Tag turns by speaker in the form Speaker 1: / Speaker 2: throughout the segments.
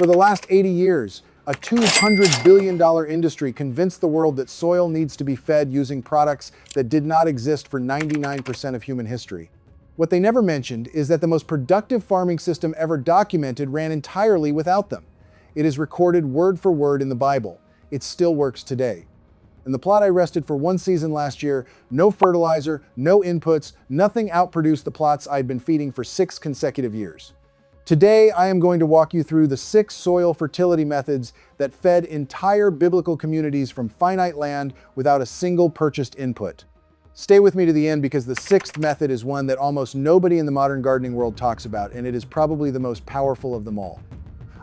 Speaker 1: For the last 80 years, a $200 billion industry convinced the world that soil needs to be fed using products that did not exist for 99% of human history. What they never mentioned is that the most productive farming system ever documented ran entirely without them. It is recorded word for word in the Bible. It still works today. In the plot I rested for one season last year, no fertilizer, no inputs, nothing outproduced the plots I'd been feeding for 6 consecutive years. Today, I am going to walk you through the 6 soil fertility methods that fed entire biblical communities from finite land without a single purchased input. Stay with me to the end because the 6th method is one that almost nobody in the modern gardening world talks about, and it is probably the most powerful of them all.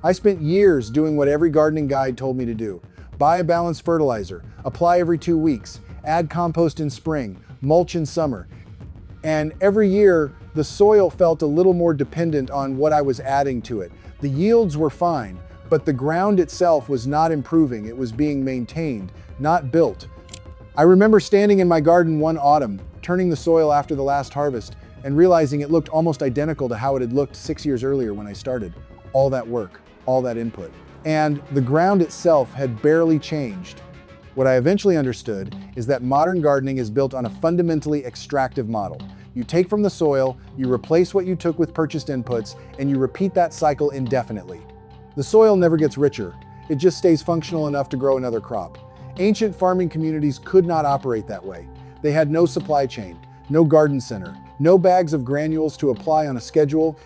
Speaker 1: I spent years doing what every gardening guide told me to do. Buy a balanced fertilizer, apply every 2 weeks, add compost in spring, mulch in summer. And every year, the soil felt a little more dependent on what I was adding to it. The yields were fine, but the ground itself was not improving. It was being maintained, not built. I remember standing in my garden one autumn, turning the soil after the last harvest, and realizing it looked almost identical to how it had looked 6 years earlier when I started. All that work, all that input. And the ground itself had barely changed. What I eventually understood is that modern gardening is built on a fundamentally extractive model. You take from the soil, you replace what you took with purchased inputs, and you repeat that cycle indefinitely. The soil never gets richer, it just stays functional enough to grow another crop. Ancient farming communities could not operate that way. They had no supply chain, no garden center, no bags of granules to apply on a schedule.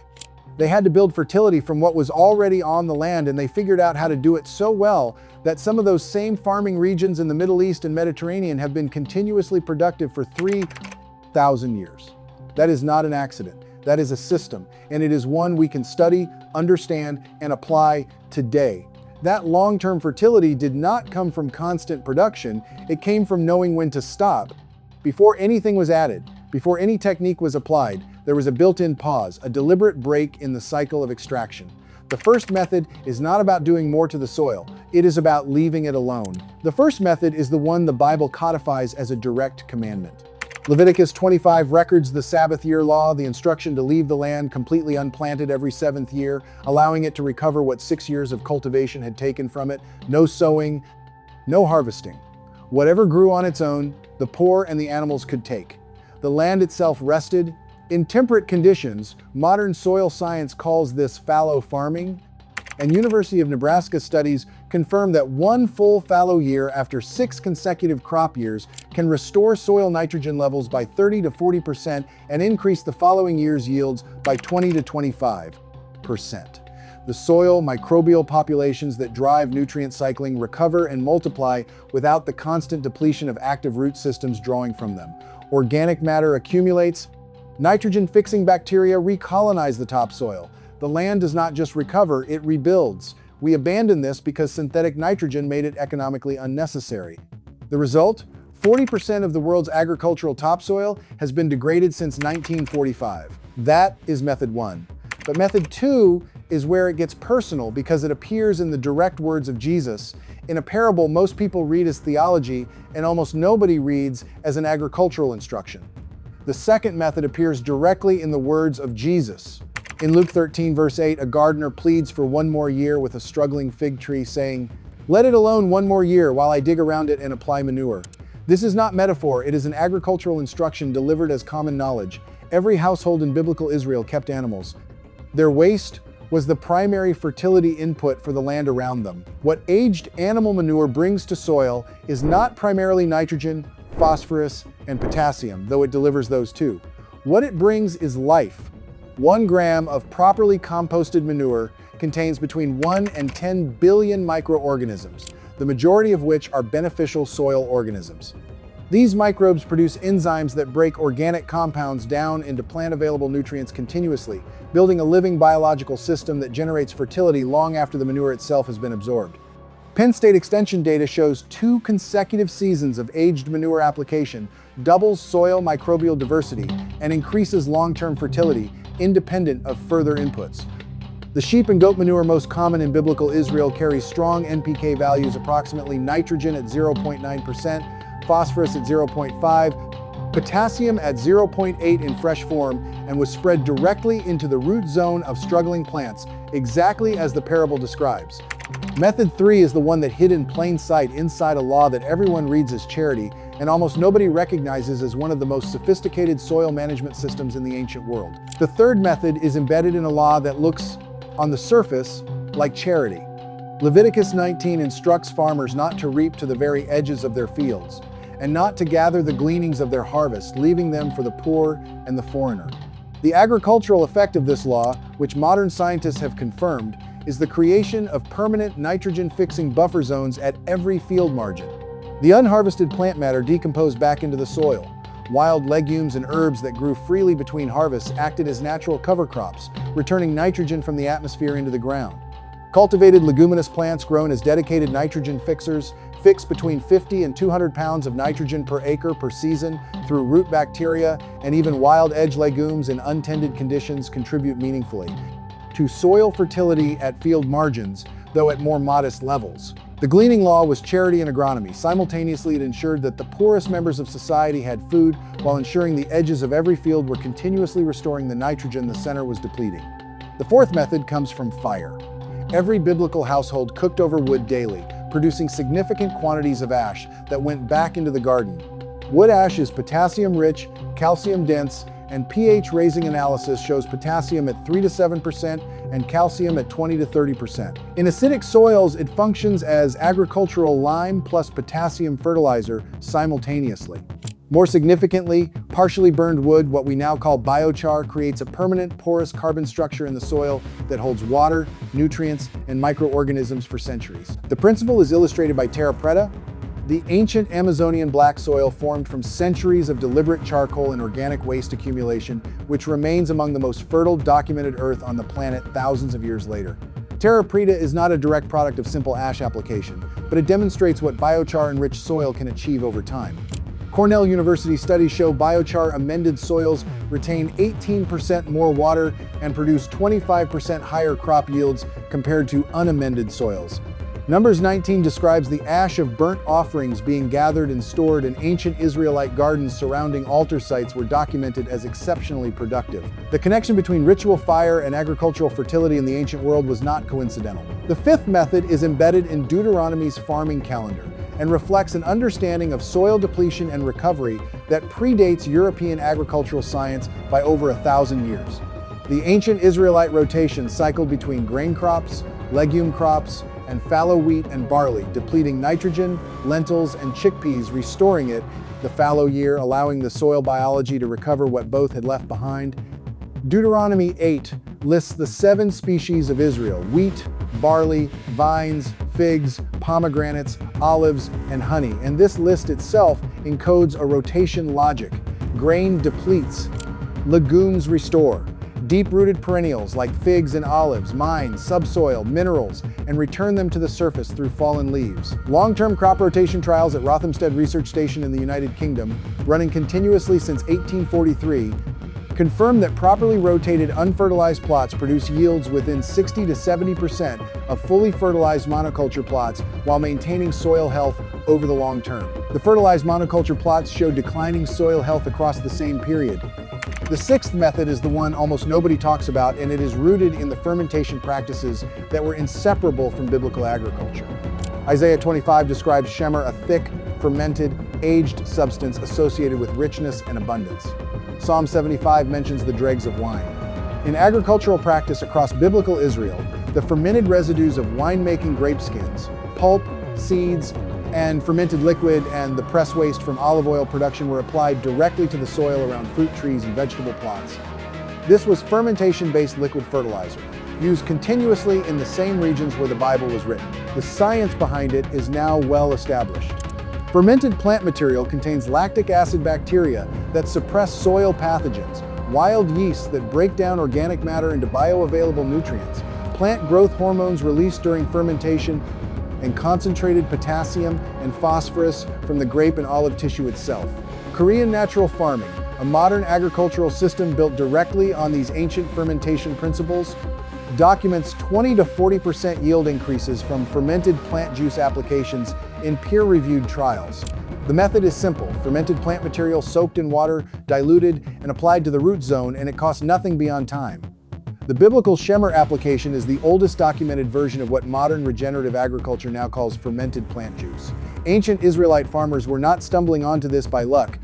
Speaker 1: They had to build fertility from what was already on the land, and they figured out how to do it so well that some of those same farming regions in the Middle East and Mediterranean have been continuously productive for 3,000 years. That is not an accident. That is a system, and it is one we can study, understand, and apply today. That long-term fertility did not come from constant production. It came from knowing when to stop. Before anything was added, before any technique was applied, there was a built-in pause, a deliberate break in the cycle of extraction. The first method is not about doing more to the soil. It is about leaving it alone. The first method is the one the Bible codifies as a direct commandment. Leviticus 25 records the Sabbath-year law, the instruction to leave the land completely unplanted every 7th year, allowing it to recover what 6 years of cultivation had taken from it. No sowing, no harvesting. Whatever grew on its own, the poor and the animals could take. The land itself rested. In temperate conditions, modern soil science calls this fallow farming, and University of Nebraska studies confirm that one full fallow year after 6 consecutive crop years can restore soil nitrogen levels by 30 to 40% and increase the following year's yields by 20 to 25%. The soil microbial populations that drive nutrient cycling recover and multiply without the constant depletion of active root systems drawing from them. Organic matter accumulates. Nitrogen-fixing bacteria recolonize the topsoil. The land does not just recover, it rebuilds. We abandoned this because synthetic nitrogen made it economically unnecessary. The result? 40% of the world's agricultural topsoil has been degraded since 1945. That is method 1. But method 2 is where it gets personal because it appears in the direct words of Jesus, in a parable most people read as theology and almost nobody reads as an agricultural instruction. The second method appears directly in the words of Jesus. In Luke 13, verse 8, a gardener pleads for one more year with a struggling fig tree, saying, "Let it alone one more year while I dig around it and apply manure." This is not metaphor, it is an agricultural instruction delivered as common knowledge. Every household in biblical Israel kept animals. Their waste was the primary fertility input for the land around them. What aged animal manure brings to soil is not primarily nitrogen, phosphorus, and potassium, though it delivers those too. What it brings is life. 1 gram of properly composted manure contains between 1 and 10 billion microorganisms, the majority of which are beneficial soil organisms. These microbes produce enzymes that break organic compounds down into plant-available nutrients continuously, building a living biological system that generates fertility long after the manure itself has been absorbed. Penn State Extension data shows 2 consecutive seasons of aged manure application doubles soil microbial diversity and increases long-term fertility, independent of further inputs. The sheep and goat manure most common in biblical Israel carries strong NPK values, approximately nitrogen at 0.9%, phosphorus at 0.5, potassium at 0.8 in fresh form, and was spread directly into the root zone of struggling plants, exactly as the parable describes. Method 3 is the one that hid in plain sight inside a law that everyone reads as charity and almost nobody recognizes as one of the most sophisticated soil management systems in the ancient world. The third method is embedded in a law that looks, on the surface, like charity. Leviticus 19 instructs farmers not to reap to the very edges of their fields, and not to gather the gleanings of their harvest, leaving them for the poor and the foreigner. The agricultural effect of this law, which modern scientists have confirmed, is the creation of permanent nitrogen-fixing buffer zones at every field margin. The unharvested plant matter decomposed back into the soil. Wild legumes and herbs that grew freely between harvests acted as natural cover crops, returning nitrogen from the atmosphere into the ground. Cultivated leguminous plants grown as dedicated nitrogen fixers fix between 50 and 200 pounds of nitrogen per acre per season through root bacteria, and even wild edge legumes in untended conditions contribute meaningfully to soil fertility at field margins, though at more modest levels. The gleaning law was charity and agronomy. Simultaneously, it ensured that the poorest members of society had food, while ensuring the edges of every field were continuously restoring the nitrogen the center was depleting. The fourth method comes from fire. Every biblical household cooked over wood daily, producing significant quantities of ash that went back into the garden. Wood ash is potassium-rich, calcium-dense, and pH-raising analysis shows potassium at 3 to 7% and calcium at 20 to 30%. In acidic soils, it functions as agricultural lime plus potassium fertilizer simultaneously. More significantly, partially burned wood, what we now call biochar, creates a permanent porous carbon structure in the soil that holds water, nutrients, and microorganisms for centuries. The principle is illustrated by terra preta, the ancient Amazonian black soil formed from centuries of deliberate charcoal and organic waste accumulation, which remains among the most fertile documented earth on the planet thousands of years later. Terra preta is not a direct product of simple ash application, but it demonstrates what biochar-enriched soil can achieve over time. Cornell University studies show biochar-amended soils retain 18% more water and produce 25% higher crop yields compared to unamended soils. Numbers 19 describes the ash of burnt offerings being gathered and stored in ancient Israelite gardens surrounding altar sites were documented as exceptionally productive. The connection between ritual fire and agricultural fertility in the ancient world was not coincidental. The fifth method is embedded in Deuteronomy's farming calendar and reflects an understanding of soil depletion and recovery that predates European agricultural science by over 1,000 years. The ancient Israelite rotation cycled between grain crops, legume crops, and fallow wheat and barley, depleting nitrogen, lentils, and chickpeas, restoring it, the fallow year, allowing the soil biology to recover what both had left behind. Deuteronomy 8 lists the 7 species of Israel: wheat, barley, vines, figs, pomegranates, olives, and honey. And this list itself encodes a rotation logic. Grain depletes, legumes restore. Deep-rooted perennials like figs and olives mine subsoil minerals and return them to the surface through fallen leaves. Long-term crop rotation trials at Rothamsted Research Station in the United Kingdom, running continuously since 1843, confirm that properly rotated unfertilized plots produce yields within 60 to 70% of fully fertilized monoculture plots while maintaining soil health over the long term. The fertilized monoculture plots show declining soil health across the same period. The sixth method is the one almost nobody talks about, and it is rooted in the fermentation practices that were inseparable from biblical agriculture. Isaiah 25 describes shemer, a thick, fermented, aged substance associated with richness and abundance. Psalm 75 mentions the dregs of wine. In agricultural practice across biblical Israel, the fermented residues of winemaking grape skins, pulp, seeds, and fermented liquid and the press waste from olive oil production were applied directly to the soil around fruit trees and vegetable plots. This was fermentation-based liquid fertilizer, used continuously in the same regions where the Bible was written. The science behind it is now well established. Fermented plant material contains lactic acid bacteria that suppress soil pathogens, wild yeasts that break down organic matter into bioavailable nutrients, plant growth hormones released during fermentation, and concentrated potassium and phosphorus from the grape and olive tissue itself. Korean natural farming, a modern agricultural system built directly on these ancient fermentation principles, documents 20 to 40% yield increases from fermented plant juice applications in peer-reviewed trials. The method is simple: fermented plant material soaked in water, diluted, and applied to the root zone, and it costs nothing beyond time. The biblical shemer application is the oldest documented version of what modern regenerative agriculture now calls fermented plant juice. Ancient Israelite farmers were not stumbling onto this by luck.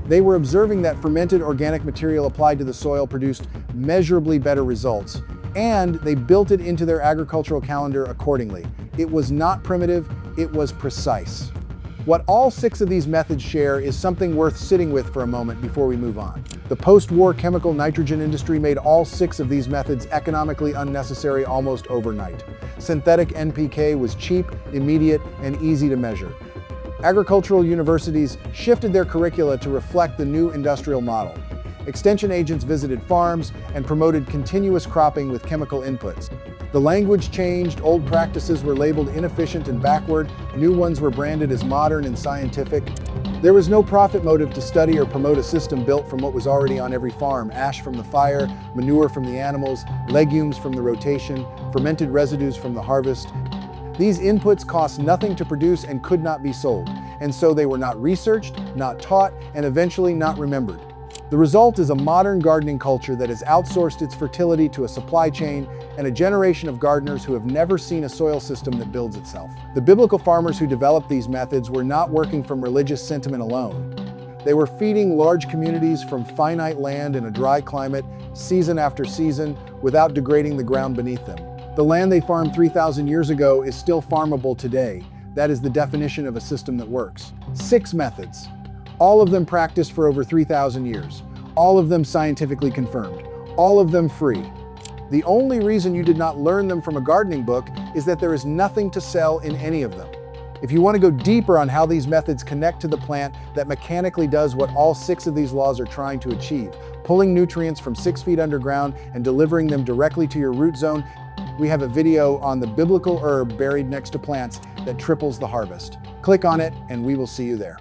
Speaker 1: They were observing that fermented organic material applied to the soil produced measurably better results, and they built it into their agricultural calendar accordingly. It was not primitive, it was precise. What all 6 of these methods share is something worth sitting with for a moment before we move on. The post-war chemical nitrogen industry made all 6 of these methods economically unnecessary almost overnight. Synthetic NPK was cheap, immediate, and easy to measure. Agricultural universities shifted their curricula to reflect the new industrial model. Extension agents visited farms and promoted continuous cropping with chemical inputs. The language changed, old practices were labeled inefficient and backward, new ones were branded as modern and scientific. There was no profit motive to study or promote a system built from what was already on every farm: ash from the fire, manure from the animals, legumes from the rotation, fermented residues from the harvest. These inputs cost nothing to produce and could not be sold, and so they were not researched, not taught, and eventually not remembered. The result is a modern gardening culture that has outsourced its fertility to a supply chain and a generation of gardeners who have never seen a soil system that builds itself. The biblical farmers who developed these methods were not working from religious sentiment alone. They were feeding large communities from finite land in a dry climate, season after season, without degrading the ground beneath them. The land they farmed 3,000 years ago is still farmable today. That is the definition of a system that works. 6 methods. All of them practiced for over 3,000 years. All of them scientifically confirmed. All of them free. The only reason you did not learn them from a gardening book is that there is nothing to sell in any of them. If you want to go deeper on how these methods connect to the plant that mechanically does what all 6 of these laws are trying to achieve, pulling nutrients from 6 feet underground and delivering them directly to your root zone, we have a video on the biblical herb buried next to plants that triples the harvest. Click on it and we will see you there.